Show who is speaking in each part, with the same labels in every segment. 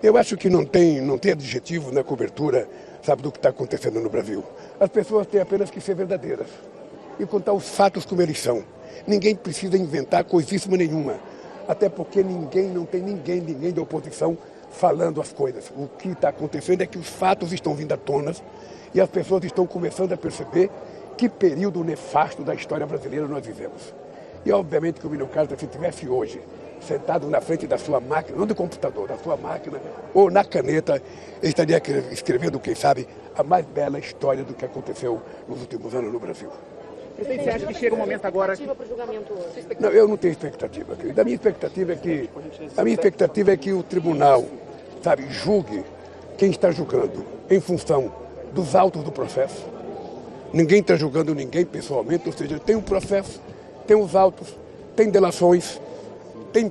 Speaker 1: Eu acho que não tem adjetivo na cobertura, sabe, do que está acontecendo no Brasil. As pessoas têm apenas que ser verdadeiras e contar os fatos como eles são. Ninguém precisa inventar coisíssima nenhuma, até porque não tem ninguém da oposição falando as coisas. O que está acontecendo é que os fatos estão vindo à tona e as pessoas estão começando a perceber que período nefasto da história brasileira nós vivemos. E obviamente que o Emílio Carta, se estivesse hoje sentado na frente da sua máquina, não do computador, da sua máquina, ou na caneta, ele estaria escrevendo, quem sabe, a mais bela história do que aconteceu nos últimos anos no Brasil.
Speaker 2: Você acha que chega um momento agora...
Speaker 1: Não, eu não tenho expectativa, querido. A minha expectativa é que o tribunal, sabe, julgue quem está julgando em função dos autos do processo. Ninguém está julgando ninguém pessoalmente, ou seja, tem um processo, tem os autos, tem delações, tem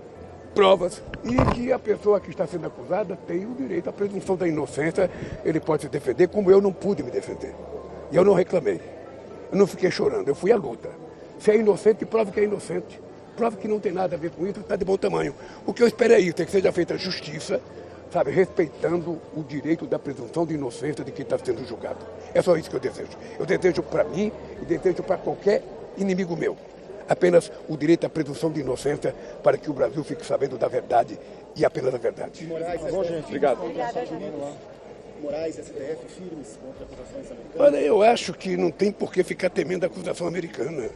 Speaker 1: provas, e que a pessoa que está sendo acusada tem o direito à presunção da inocência, ele pode se defender, como eu não pude me defender. E eu não reclamei, eu não fiquei chorando, eu fui à luta. Se é inocente, prove que é inocente. Prove que não tem nada a ver com isso, está de bom tamanho. O que eu espero é isso, é que seja feita justiça, sabe, respeitando o direito da presunção de inocência de quem está sendo julgado. É só isso que eu desejo. Eu desejo para mim e desejo para qualquer inimigo meu. Apenas o direito à presunção de inocência para que o Brasil fique sabendo da verdade e apenas a verdade.
Speaker 2: Obrigado.
Speaker 3: Moraes, STF, firmes contra acusações americanas?
Speaker 1: Olha, eu acho que não tem por que ficar temendo a acusação americana.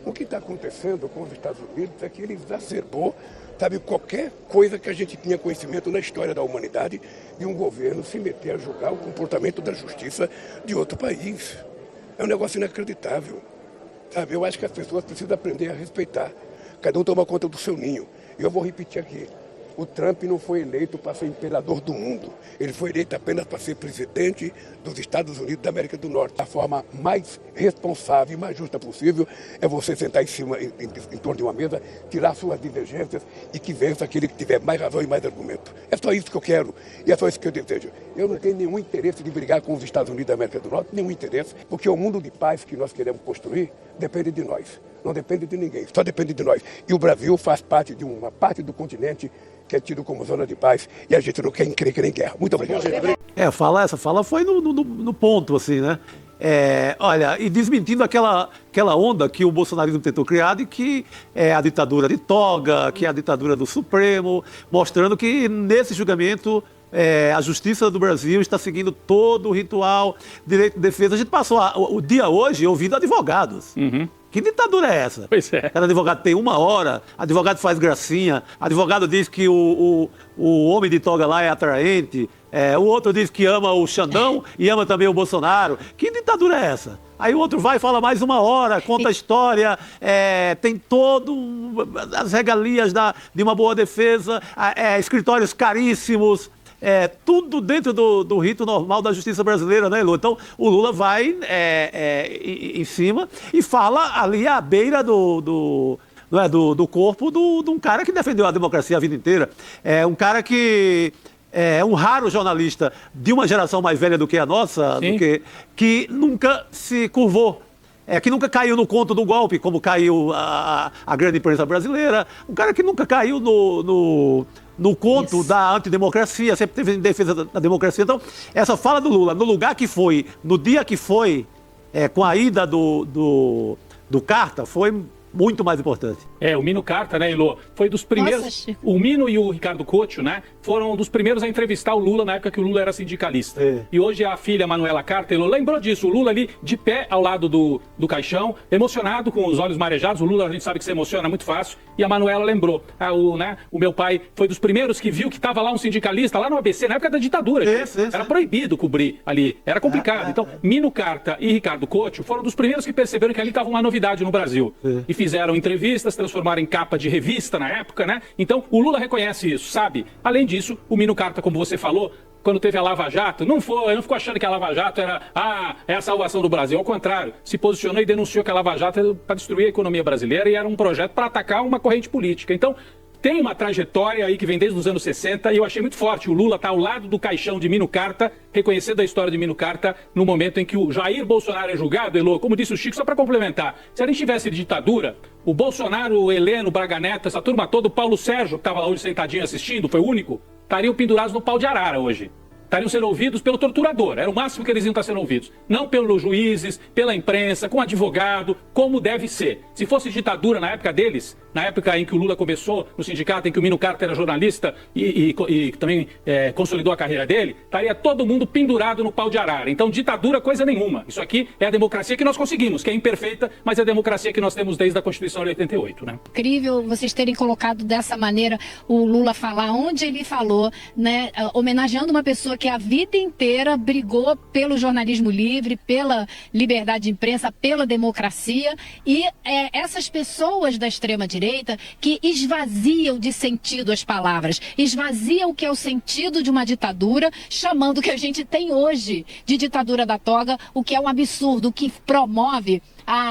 Speaker 1: O que está acontecendo com os Estados Unidos é que ele exacerbou, sabe, qualquer coisa que a gente tinha conhecimento na história da humanidade de um governo se meter a julgar o comportamento da justiça de outro país. É um negócio inacreditável. Sabe, eu acho que as pessoas precisam aprender a respeitar. Cada um toma conta do seu ninho. E eu vou repetir aqui. O Trump não foi eleito para ser imperador do mundo. Ele foi eleito apenas para ser presidente dos Estados Unidos da América do Norte. A forma mais responsável e mais justa possível é você sentar em torno de uma mesa, tirar suas divergências e que vença aquele que tiver mais razão e mais argumento. É só isso que eu quero e é só isso que eu desejo. Eu não tenho nenhum interesse de brigar com os Estados Unidos da América do Norte, nenhum interesse, porque o mundo de paz que nós queremos construir depende de nós. Não depende de ninguém, só depende de nós. E o Brasil faz parte de uma parte do continente que é tido como zona de paz e a gente não quer encrenca nem guerra. Muito obrigado.
Speaker 4: Essa fala foi no ponto, assim, né? Olha, e desmentindo aquela onda que o bolsonarismo tentou criar de que é a ditadura de toga, que é a ditadura do Supremo, mostrando que nesse julgamento a justiça do Brasil está seguindo todo o ritual, direito de defesa. A gente passou o dia hoje ouvindo advogados.
Speaker 5: Uhum.
Speaker 4: Que ditadura é essa?
Speaker 5: Pois é.
Speaker 4: Cada advogado tem 1 hora, advogado faz gracinha, advogado diz que o homem de toga lá é atraente, o outro diz que ama o Xandão e ama também o Bolsonaro. Que ditadura é essa? Aí o outro vai e fala mais 1 hora, conta a história, tem as regalias de uma boa defesa, escritórios caríssimos. Tudo dentro do rito normal da justiça brasileira, né, Lula? Então, o Lula vai em cima e fala ali à beira do corpo de um cara que defendeu a democracia a vida inteira. Um cara que é um raro jornalista de uma geração mais velha do que a nossa, que nunca se curvou. Que nunca caiu no conto do golpe, como caiu a grande imprensa brasileira. Um cara que nunca caiu no conto da antidemocracia, sempre teve em defesa da democracia. Então, essa fala do Lula, no lugar que foi, no dia que foi, com a ida do Carta, foi muito mais importante.
Speaker 5: O Mino Carta, né, Elô, foi dos primeiros...
Speaker 6: Nossa,
Speaker 5: o Mino e o Ricardo Couto, né, foram dos primeiros a entrevistar o Lula na época que o Lula era sindicalista. E hoje a filha Manuela Carta, Elô, lembrou disso, o Lula ali de pé ao lado do caixão, emocionado, com os olhos marejados. O Lula, a gente sabe que se emociona muito fácil, e a Manuela lembrou. O meu pai foi dos primeiros que viu que estava lá um sindicalista, lá no ABC, na época da ditadura. Era proibido cobrir ali, era complicado. Então, Mino Carta e Ricardo Couto foram dos primeiros que perceberam que ali estava uma novidade no Brasil. E fizeram entrevistas, transformaram em capa de revista na época, né? Então, o Lula reconhece isso, sabe? Além disso, o Mino Carta, como você falou, quando teve a Lava Jato, não ficou achando que a Lava Jato era a salvação do Brasil. Ao contrário, se posicionou e denunciou que a Lava Jato era para destruir a economia brasileira e era um projeto para atacar uma corrente política. Então, tem uma trajetória aí que vem desde os anos 60 e eu achei muito forte. O Lula está ao lado do caixão de Mino Carta, reconhecendo a história de Mino Carta no momento em que o Jair Bolsonaro é julgado, Elô, como disse o Chico, só para complementar. Se a gente tivesse ditadura, o Bolsonaro, o Heleno, o Braga Neto, essa turma toda, o Paulo Sérgio, que estava lá hoje sentadinho assistindo, foi o único, estariam pendurados no pau de arara hoje. Estariam sendo ouvidos pelo torturador, era o máximo que eles iam estar sendo ouvidos. Não pelos juízes, pela imprensa, com advogado, como deve ser. Se fosse ditadura na época deles, na época em que o Lula começou no sindicato, em que o Mino Carter era jornalista e também consolidou a carreira dele, estaria todo mundo pendurado no pau de arara. Então, ditadura, coisa nenhuma. Isso aqui é a democracia que nós conseguimos, que é imperfeita, mas é a democracia que nós temos desde a Constituição de 88, né?
Speaker 6: Incrível vocês terem colocado dessa maneira o Lula falar onde ele falou, né, homenageando uma pessoa que a vida inteira brigou pelo jornalismo livre, pela liberdade de imprensa, pela democracia, e essas pessoas da extrema-direita que esvaziam de sentido as palavras, esvaziam o que é o sentido de uma ditadura, chamando o que a gente tem hoje de ditadura da toga, o que é um absurdo, o que promove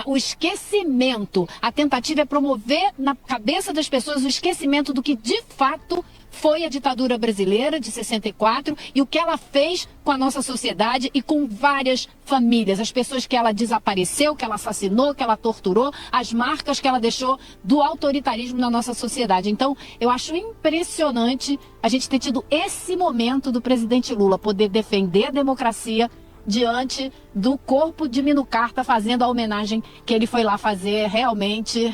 Speaker 6: o esquecimento. A tentativa é promover na cabeça das pessoas o esquecimento do que de fato foi a ditadura brasileira de 64 e o que ela fez com a nossa sociedade e com várias famílias, as pessoas que ela desapareceu, que ela assassinou, que ela torturou, as marcas que ela deixou do autoritarismo na nossa sociedade. Então, eu acho impressionante a gente ter tido esse momento do presidente Lula poder defender a democracia diante do corpo de Mino Carta fazendo a homenagem que ele foi lá fazer. Realmente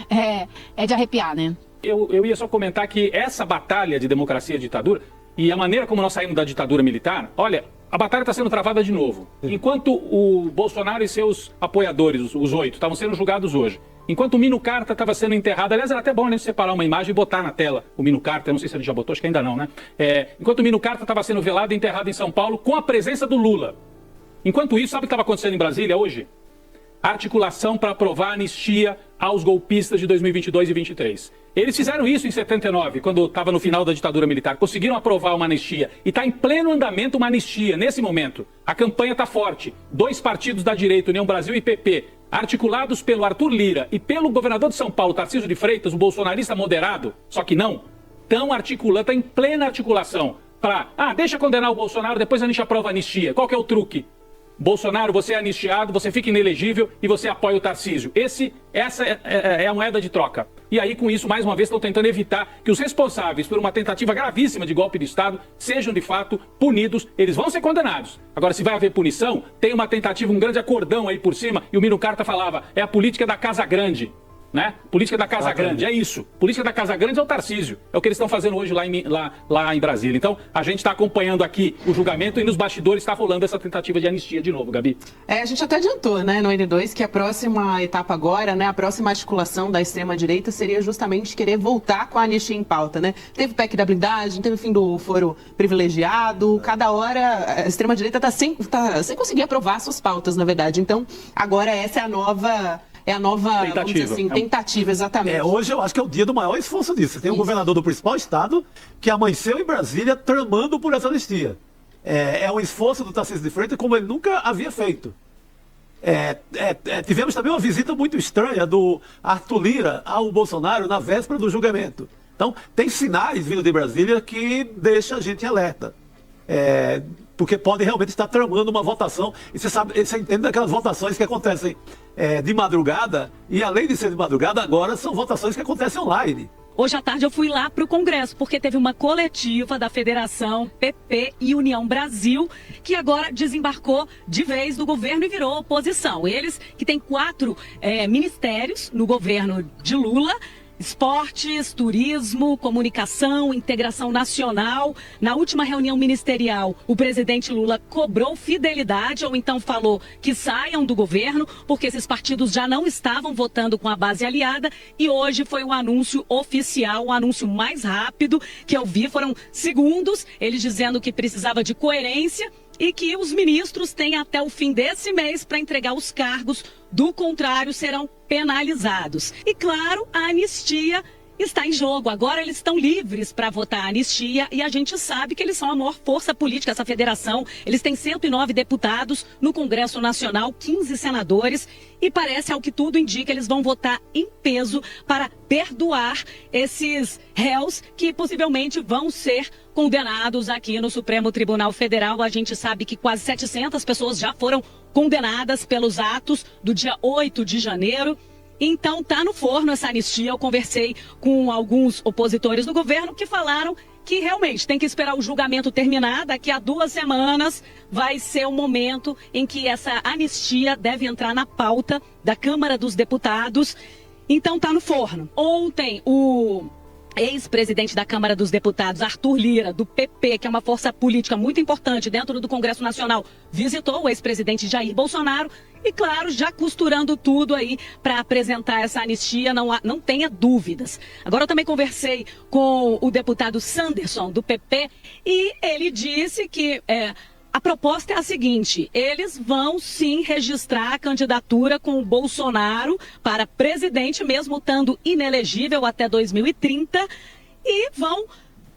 Speaker 6: é de arrepiar, né?
Speaker 5: Eu ia só comentar que essa batalha de democracia e ditadura e a maneira como nós saímos da ditadura militar, olha, a batalha está sendo travada de novo. Enquanto o Bolsonaro e seus apoiadores, os 8, estavam sendo julgados hoje, enquanto o Mino Carta estava sendo enterrado, aliás, era até bom a gente separar uma imagem e botar na tela o Mino Carta, eu não sei se ele já botou, acho que ainda não, né? Enquanto o Mino Carta estava sendo velado e enterrado em São Paulo com a presença do Lula. Enquanto isso, sabe o que estava acontecendo em Brasília hoje? Articulação para aprovar a anistia aos golpistas de 2022 e 2023. Eles fizeram isso em 79, quando estava no final da ditadura militar. Conseguiram aprovar uma anistia. E está em pleno andamento uma anistia, nesse momento. A campanha está forte. 2 partidos da direita, União Brasil e PP, articulados pelo Arthur Lira e pelo governador de São Paulo, Tarcísio de Freitas, o bolsonarista moderado, só que não, estão articulando, está em plena articulação para, deixa condenar o Bolsonaro, depois a gente aprova a anistia. Qual que é o truque? Bolsonaro, você é anistiado, você fica inelegível e você apoia o Tarcísio. Essa é a moeda de troca. E aí, com isso, mais uma vez, estão tentando evitar que os responsáveis por uma tentativa gravíssima de golpe de Estado sejam, de fato, punidos. Eles vão ser condenados. Agora, se vai haver punição, tem uma tentativa, um grande acordão aí por cima, e o Mino Carta falava, é a política da Casa Grande. Né? Política da Casa Grande, é isso. Política da Casa Grande é o Tarcísio. É o que eles estão fazendo hoje lá em Brasília. Então, a gente está acompanhando aqui o julgamento e nos bastidores está rolando essa tentativa de anistia de novo, Gabi.
Speaker 7: A gente até adiantou, né, no N2, que a próxima etapa agora, né, a próxima articulação da extrema-direita seria justamente querer voltar com a anistia em pauta, né? Teve PEC da blindagem, teve o fim do foro privilegiado, cada hora a extrema-direita tá sem conseguir aprovar suas pautas, na verdade. Então, agora essa é a nova
Speaker 5: tentativa.
Speaker 7: Vamos dizer assim, tentativa, exatamente.
Speaker 4: Hoje eu acho que é o dia do maior esforço disso. Você tem o governador do principal estado que amanheceu em Brasília tramando por essa anistia. É um esforço do Tarcísio de Freitas como ele nunca havia feito. Tivemos também uma visita muito estranha do Arthur Lira ao Bolsonaro na véspera do julgamento. Então, tem sinais vindo de Brasília que deixa a gente alerta. Porque pode realmente estar tramando uma votação. E você entende daquelas votações que acontecem de madrugada, e além de ser de madrugada, agora são votações que acontecem online.
Speaker 8: Hoje à tarde eu fui lá para o Congresso, porque teve uma coletiva da Federação PP e União Brasil, que agora desembarcou de vez do governo e virou oposição. Eles que têm 4 ministérios no governo de Lula: esportes, turismo, comunicação, integração nacional. Na última reunião ministerial, o presidente Lula cobrou fidelidade, ou então falou que saiam do governo, porque esses partidos já não estavam votando com a base aliada. E hoje foi o anúncio oficial, o anúncio mais rápido que eu vi. Foram segundos, eles dizendo que precisava de coerência e que os ministros têm até o fim desse mês para entregar os cargos, do contrário serão penalizados. E claro, a anistia está em jogo. Agora eles estão livres para votar a anistia e a gente sabe que eles são a maior força política, essa federação. Eles têm 109 deputados no Congresso Nacional, 15 senadores, e parece, ao que tudo indica, eles vão votar em peso para perdoar esses réus que possivelmente vão ser condenados aqui no Supremo Tribunal Federal. A gente sabe que quase 700 pessoas já foram condenadas pelos atos do dia 8 de janeiro. Então tá no forno essa anistia. Eu conversei com alguns opositores do governo que falaram que realmente tem que esperar o julgamento terminar. Daqui a 2 semanas vai ser o momento em que essa anistia deve entrar na pauta da Câmara dos Deputados. Então tá no forno. Ontem o ex-presidente da Câmara dos Deputados, Arthur Lira, do PP, que é uma força política muito importante dentro do Congresso Nacional, visitou o ex-presidente Jair Bolsonaro e, claro, já costurando tudo aí para apresentar essa anistia, não tenha dúvidas. Agora eu também conversei com o deputado Sanderson, do PP, e ele disse que a proposta é a seguinte: eles vão sim registrar a candidatura com o Bolsonaro para presidente, mesmo estando inelegível até 2030, e vão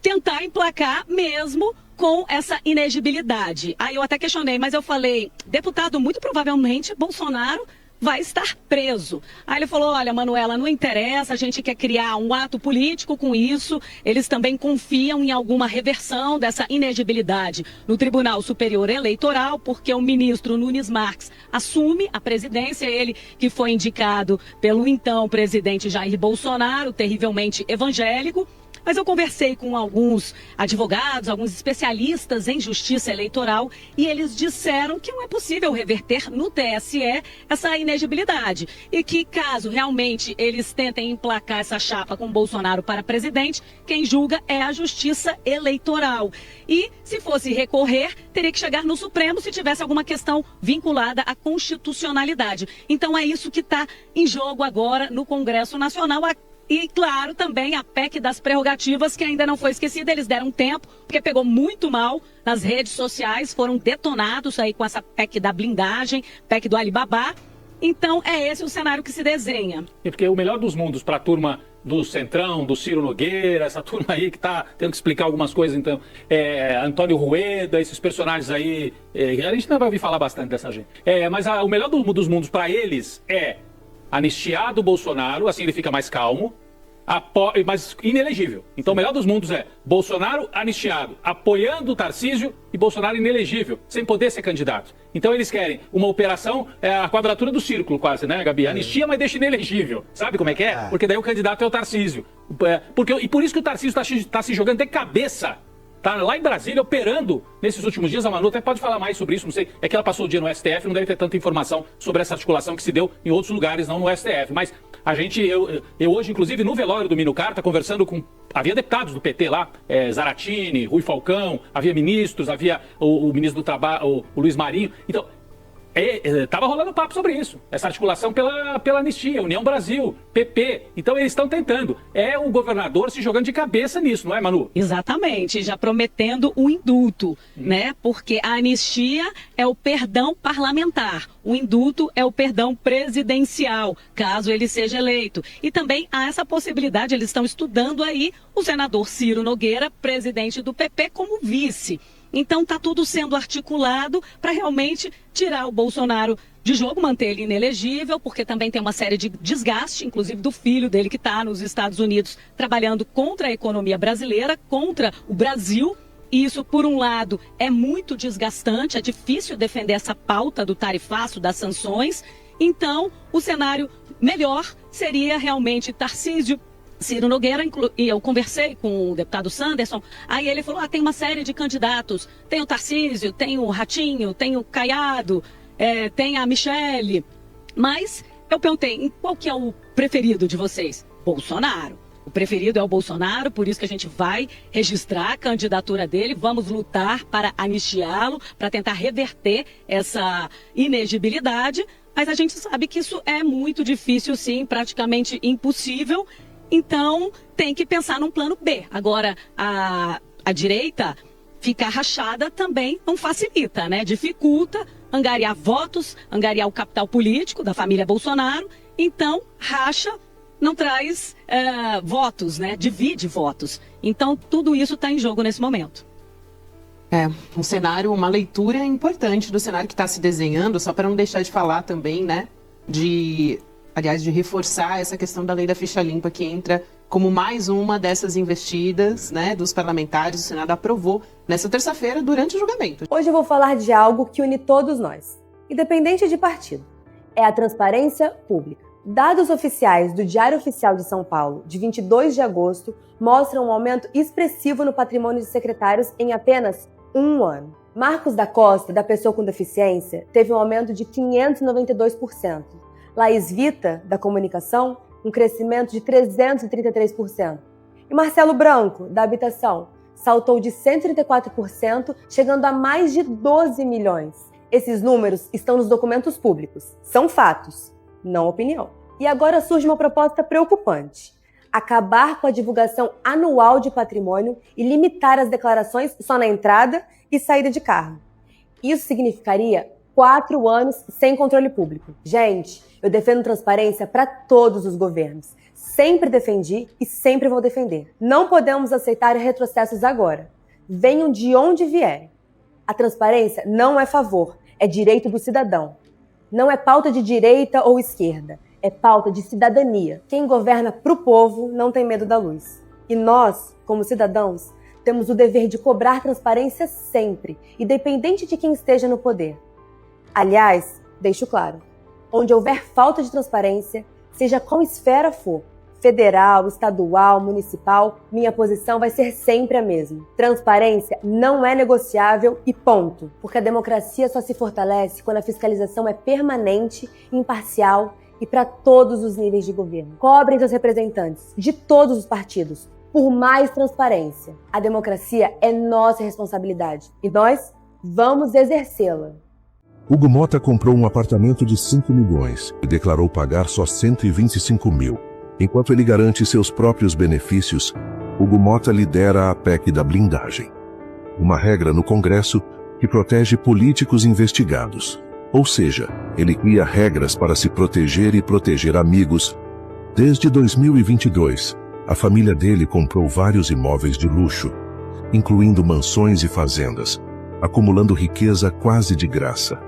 Speaker 8: tentar emplacar mesmo com essa inegibilidade. Aí eu até questionei, mas eu falei, deputado, muito provavelmente Bolsonaro vai estar preso. Aí ele falou, olha, Manuela, não interessa, a gente quer criar um ato político com isso. Eles também confiam em alguma reversão dessa inegibilidade no Tribunal Superior Eleitoral, porque o ministro Nunes Marques assume a presidência, ele que foi indicado pelo então presidente Jair Bolsonaro, terrivelmente evangélico. Mas eu conversei com alguns advogados, alguns especialistas em justiça eleitoral, e eles disseram que não é possível reverter no TSE essa inegibilidade. E que caso realmente eles tentem emplacar essa chapa com Bolsonaro para presidente, quem julga é a justiça eleitoral. E se fosse recorrer, teria que chegar no Supremo se tivesse alguma questão vinculada à constitucionalidade. Então é isso que está em jogo agora no Congresso Nacional. E, claro, também a PEC das prerrogativas, que ainda não foi esquecida. Eles deram tempo, porque pegou muito mal nas redes sociais, foram detonados aí com essa PEC da blindagem, PEC do Alibaba. Então, é esse o cenário que se desenha.
Speaker 5: E porque o melhor dos mundos para a turma do Centrão, do Ciro Nogueira, essa turma aí que está tendo que explicar algumas coisas, então, Antônio Rueda, esses personagens aí, a gente não vai ouvir falar bastante dessa gente. Mas o melhor dos mundos para eles é anistiado o Bolsonaro, assim ele fica mais calmo, mas inelegível. Então o melhor dos mundos é Bolsonaro anistiado, apoiando o Tarcísio, e Bolsonaro inelegível, sem poder ser candidato. Então eles querem uma operação, a quadratura do círculo quase, né, Gabi? Anistia, mas deixa inelegível. Sabe como é que é? Porque daí o candidato é o Tarcísio. E por isso que o Tarcísio está se jogando de cabeça. Tá lá em Brasília operando nesses últimos dias. A Manu até pode falar mais sobre isso, não sei. É que ela passou o dia no STF, não deve ter tanta informação sobre essa articulação que se deu em outros lugares, não no STF. Mas eu hoje, inclusive, no velório do Mino Carta, conversando com... Havia deputados do PT lá, Zaratini, Rui Falcão, havia ministros, havia o ministro do Trabalho, o Luiz Marinho. Então, estava rolando papo sobre isso. Essa articulação pela anistia, União Brasil, PP. Então eles estão tentando. É o governador se jogando de cabeça nisso, não é, Manu?
Speaker 8: Exatamente, já prometendo o indulto, né? Porque a anistia é o perdão parlamentar. O indulto é o perdão presidencial, caso ele seja eleito. E também há essa possibilidade, eles estão estudando aí o senador Ciro Nogueira, presidente do PP, como vice. Então está tudo sendo articulado para realmente tirar o Bolsonaro de jogo, manter ele inelegível, porque também tem uma série de desgaste, inclusive do filho dele que está nos Estados Unidos trabalhando contra a economia brasileira, contra o Brasil. E isso, por um lado, é muito desgastante, é difícil defender essa pauta do tarifaço, das sanções. Então, o cenário melhor seria realmente Tarcísio, Ciro Nogueira, e eu conversei com o deputado Sanderson, aí ele falou, tem uma série de candidatos, tem o Tarcísio, tem o Ratinho, tem o Caiado, tem a Michele, mas eu perguntei, qual que é o preferido de vocês? Bolsonaro. O preferido é o Bolsonaro, por isso que a gente vai registrar a candidatura dele, vamos lutar para anistiá-lo, para tentar reverter essa inegibilidade, mas a gente sabe que isso é muito difícil, sim, praticamente impossível. Então, tem que pensar num plano B. Agora, a direita ficar rachada também não facilita, né? Dificulta angariar votos, angariar o capital político da família Bolsonaro. Então, racha não traz votos, né? Divide votos. Então, tudo isso está em jogo nesse momento.
Speaker 7: Um cenário, uma leitura importante do cenário que está se desenhando, só para não deixar de falar também, né? De reforçar essa questão da lei da ficha limpa, que entra como mais uma dessas investidas, né, dos parlamentares. O Senado aprovou nessa terça-feira durante o julgamento.
Speaker 9: Hoje eu vou falar de algo que une todos nós, independente de partido. É a transparência pública. Dados oficiais do Diário Oficial de São Paulo, de 22 de agosto, mostram um aumento expressivo no patrimônio de secretários em apenas um ano. Marcos da Costa, da pessoa com deficiência, teve um aumento de 592%. Laís Vita, da comunicação, um crescimento de 333%. E Marcelo Branco, da habitação, saltou de 134%, chegando a mais de 12 milhões. Esses números estão nos documentos públicos. São fatos, não opinião. E agora surge uma proposta preocupante: acabar com a divulgação anual de patrimônio e limitar as declarações só na entrada e saída de carro. Isso significaria 4 anos sem controle público. Gente, eu defendo transparência para todos os governos. Sempre defendi e sempre vou defender. Não podemos aceitar retrocessos agora. Venham de onde vierem. A transparência não é favor, é direito do cidadão. Não é pauta de direita ou esquerda, é pauta de cidadania. Quem governa pro povo não tem medo da luz. E nós, como cidadãos, temos o dever de cobrar transparência sempre, independente de quem esteja no poder. Aliás, deixo claro, onde houver falta de transparência, seja qual esfera for, federal, estadual, municipal, minha posição vai ser sempre a mesma. Transparência não é negociável e ponto. Porque a democracia só se fortalece quando a fiscalização é permanente, imparcial e para todos os níveis de governo. Cobrem seus representantes de todos os partidos por mais transparência. A democracia é nossa responsabilidade e nós vamos exercê-la.
Speaker 10: Hugo Mota comprou um apartamento de 5 milhões e declarou pagar só 125 mil. Enquanto ele garante seus próprios benefícios, Hugo Mota lidera a PEC da blindagem. Uma regra no Congresso que protege políticos investigados. Ou seja, ele cria regras para se proteger e proteger amigos. Desde 2022, a família dele comprou vários imóveis de luxo, incluindo mansões e fazendas, acumulando riqueza quase de graça.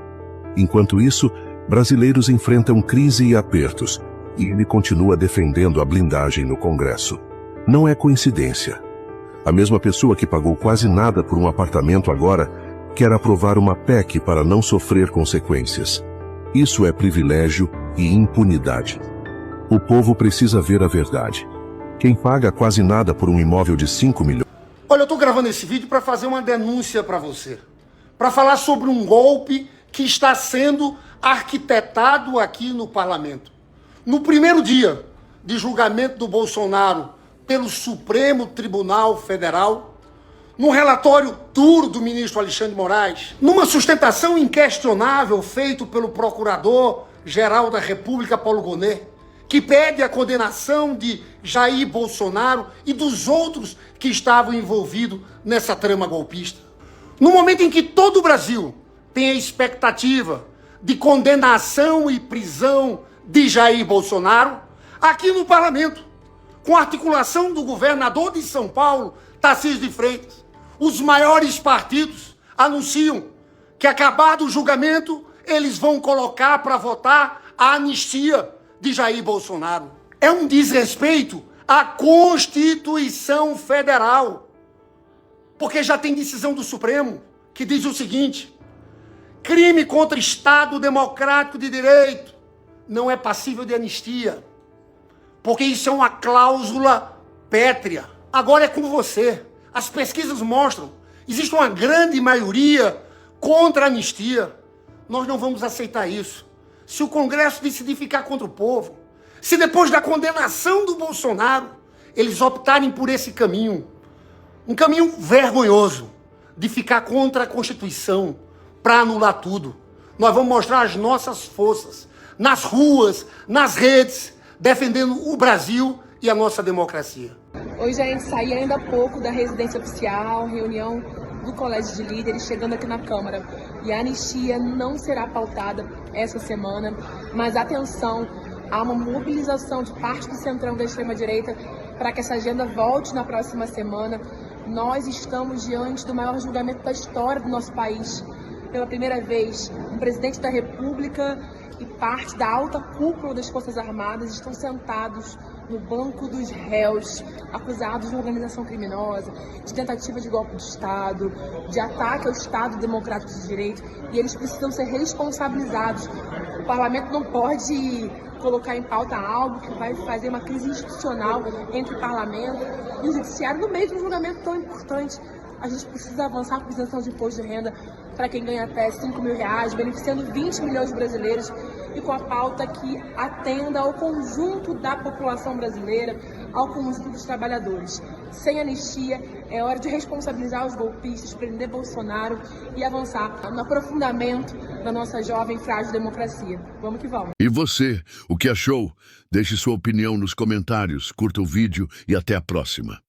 Speaker 10: Enquanto isso, brasileiros enfrentam crise e apertos, e ele continua defendendo a blindagem no Congresso. Não é coincidência. A mesma pessoa que pagou quase nada por um apartamento agora quer aprovar uma PEC para não sofrer consequências. Isso é privilégio e impunidade. O povo precisa ver a verdade. Quem paga quase nada por um imóvel de 5 milhões...
Speaker 11: Olha, eu estou gravando esse vídeo para fazer uma denúncia para você. Para falar sobre um golpe que está sendo arquitetado aqui no Parlamento. No primeiro dia de julgamento do Bolsonaro pelo Supremo Tribunal Federal, num relatório duro do ministro Alexandre de Moraes, numa sustentação inquestionável feita pelo Procurador-Geral da República, Paulo Gonet, que pede a condenação de Jair Bolsonaro e dos outros que estavam envolvidos nessa trama golpista. No momento em que todo o Brasil tem a expectativa de condenação e prisão de Jair Bolsonaro, aqui no Parlamento, com a articulação do governador de São Paulo, Tarcísio de Freitas, os maiores partidos anunciam que, acabado o julgamento, eles vão colocar para votar a anistia de Jair Bolsonaro. É um desrespeito à Constituição Federal, porque já tem decisão do Supremo que diz o seguinte: crime contra Estado Democrático de Direito não é passível de anistia, porque isso é uma cláusula pétrea. Agora é com você. As pesquisas mostram, existe uma grande maioria contra a anistia. Nós não vamos aceitar isso. Se o Congresso decidir ficar contra o povo, se depois da condenação do Bolsonaro, eles optarem por esse caminho, um caminho vergonhoso, de ficar contra a Constituição, para anular tudo, nós vamos mostrar as nossas forças, nas ruas, nas redes, defendendo o Brasil e a nossa democracia.
Speaker 7: Hoje a gente saiu ainda há pouco da residência oficial, reunião do Colégio de Líderes, chegando aqui na Câmara. E a anistia não será pautada essa semana, mas atenção, há uma mobilização de parte do centrão da extrema-direita para que essa agenda volte na próxima semana. Nós estamos diante do maior julgamento da história do nosso país. Pela primeira vez, um presidente da República e parte da alta cúpula das Forças Armadas estão sentados no banco dos réus, acusados de organização criminosa, de tentativa de golpe de Estado, de ataque ao Estado Democrático de Direito, e eles precisam ser responsabilizados O parlamento não pode colocar em pauta algo que vai fazer uma crise institucional entre o parlamento e o judiciário no meio de um julgamento tão importante. A gente precisa avançar com a isenção de imposto de renda para quem ganha até R$5.000, beneficiando 20 milhões de brasileiros e com a pauta que atenda ao conjunto da população brasileira, ao conjunto dos trabalhadores. Sem anistia, é hora de responsabilizar os golpistas, prender Bolsonaro e avançar no aprofundamento da nossa jovem e frágil democracia. Vamos que vamos.
Speaker 10: E você, o que achou? Deixe sua opinião nos comentários, curta o vídeo e até a próxima.